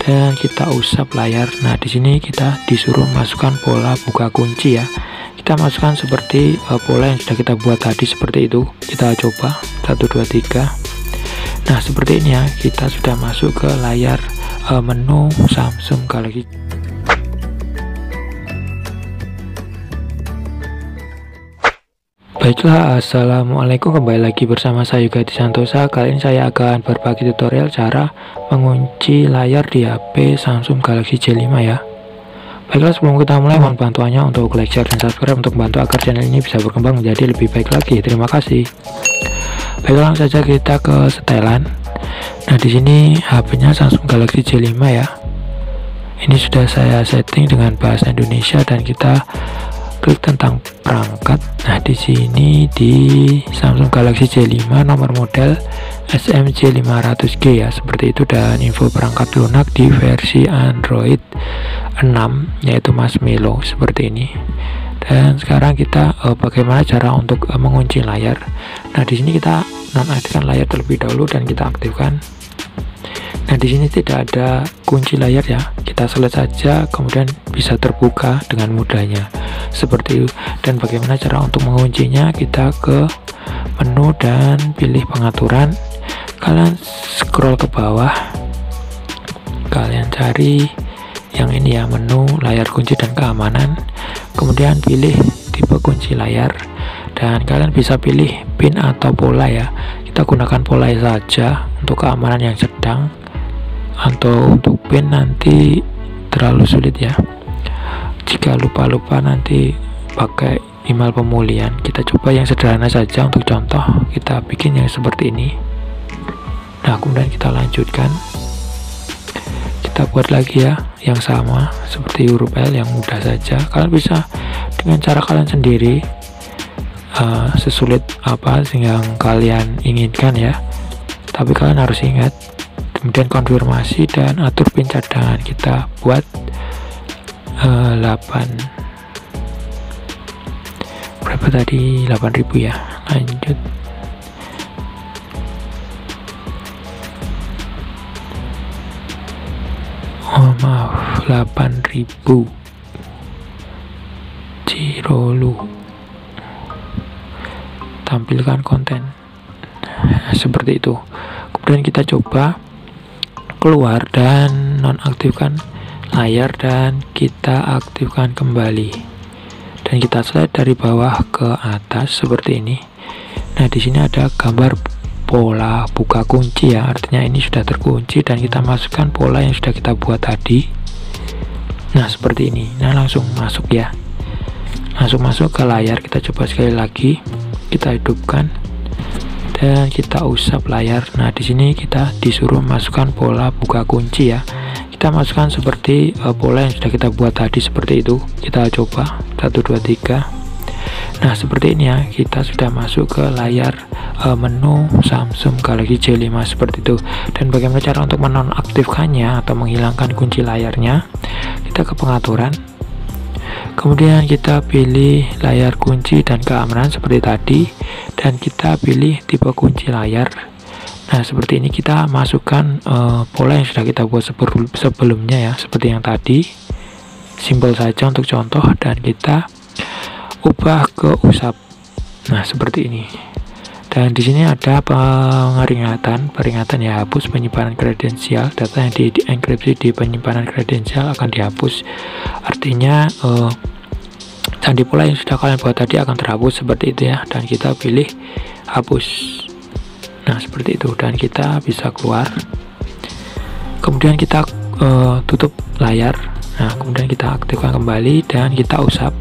dan kita usap layar. Nah, di sini kita disuruh masukkan pola buka kunci ya. Kita masukkan seperti pola yang sudah kita buat tadi, seperti itu. Kita coba 1 2 3. Nah, seperti ini ya, kita sudah masuk ke layar menu Samsung Galaxy. Baiklah, assalamualaikum, kembali lagi bersama saya Yoga Santosa. Kali ini saya akan berbagi tutorial cara mengunci layar di HP Samsung Galaxy J5 ya. Baiklah, sebelum kita mulai, mohon bantuannya untuk like, share, dan subscribe untuk membantu agar channel ini bisa berkembang menjadi lebih baik lagi. Terima kasih. Baiklah, langsung saja kita ke setelan. Nah, di sini HP-nya Samsung Galaxy J5 ya. Ini sudah saya setting dengan bahasa Indonesia dan kita klik tentang perangkat. Nah, di sini di Samsung Galaxy J5 nomor model SMJ500G ya, seperti itu, dan info perangkat lunak di versi Android 6 yaitu Marshmallow, seperti ini. Dan sekarang kita bagaimana cara untuk mengunci layar. Nah, di sini kita nonaktifkan layar terlebih dahulu dan kita aktifkan. Nah, di sini tidak ada kunci layar ya. Kita select saja, kemudian bisa terbuka dengan mudahnya. Seperti itu. Dan bagaimana cara untuk menguncinya? Kita ke menu dan pilih pengaturan. Kalian scroll ke bawah. Kalian cari yang ini ya, menu layar kunci dan keamanan. Kemudian pilih tipe kunci layar. Dan kalian bisa pilih pin atau pola ya. Kita gunakan pola saja untuk keamanan yang sedang. Atau untuk pin nanti terlalu sulit ya. Jika lupa nanti pakai email pemulihan. Kita coba yang sederhana saja untuk contoh. Kita bikin yang seperti ini. Nah, kemudian kita lanjutkan. Kita buat lagi ya yang sama seperti huruf L yang mudah saja. Kalian bisa dengan cara kalian sendiri, sesulit apa yang kalian inginkan ya. Tapi kalian harus ingat, kemudian konfirmasi dan atur pin cadangan. Kita buat 8 berapa tadi, 8.000 ya. Lanjut. Oh maaf, 8.000 Cirolu. Tampilkan konten. Nah, seperti itu. Kemudian kita coba keluar dan nonaktifkan layar dan kita aktifkan kembali. Dan kita slide dari bawah ke atas seperti ini. Nah, di sini ada gambar pola buka kunci ya, artinya ini sudah terkunci dan kita masukkan pola yang sudah kita buat tadi. Nah, seperti ini. Nah, langsung masuk ya. Langsung masuk ke layar. Kita coba sekali lagi. Kita hidupkan dan kita usap layar. Nah, di sini kita disuruh masukkan pola buka kunci ya. Kita masukkan seperti pola yang sudah kita buat tadi, seperti itu. Kita coba 1 2 3. Nah, seperti ini ya, kita sudah masuk ke layar menu Samsung Galaxy J5 seperti itu. Dan bagaimana cara untuk menonaktifkannya atau menghilangkan kunci layarnya? Kita ke pengaturan. Kemudian kita pilih layar kunci dan keamanan seperti tadi, dan kita pilih tipe kunci layar. Nah, seperti ini kita masukkan pola yang sudah kita buat sebelumnya ya, seperti yang tadi. Simpel saja untuk contoh, dan kita ubah ke usap. Nah, seperti ini. Dan di sini ada peringatan ya, hapus penyimpanan kredensial. Data yang dienkripsi di penyimpanan kredensial akan dihapus. Artinya sandi pola yang sudah kalian buat tadi akan terhapus, seperti itu ya. Dan kita pilih hapus. Nah, seperti itu, dan kita bisa keluar. Kemudian kita tutup layar. Nah, kemudian kita aktifkan kembali dan kita usap.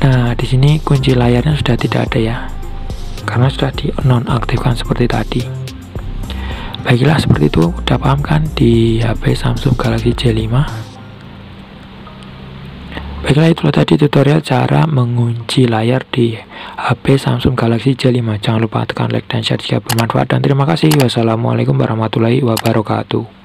Nah, di sini kunci layarnya sudah tidak ada ya, karena sudah di nonaktifkan seperti tadi. Baiklah, seperti itu. Udah paham kan di HP Samsung Galaxy J5? Baiklah, itulah tadi tutorial cara mengunci layar di HP Samsung Galaxy J5. Jangan lupa tekan like dan share jika bermanfaat, dan terima kasih. Wassalamualaikum warahmatullahi wabarakatuh.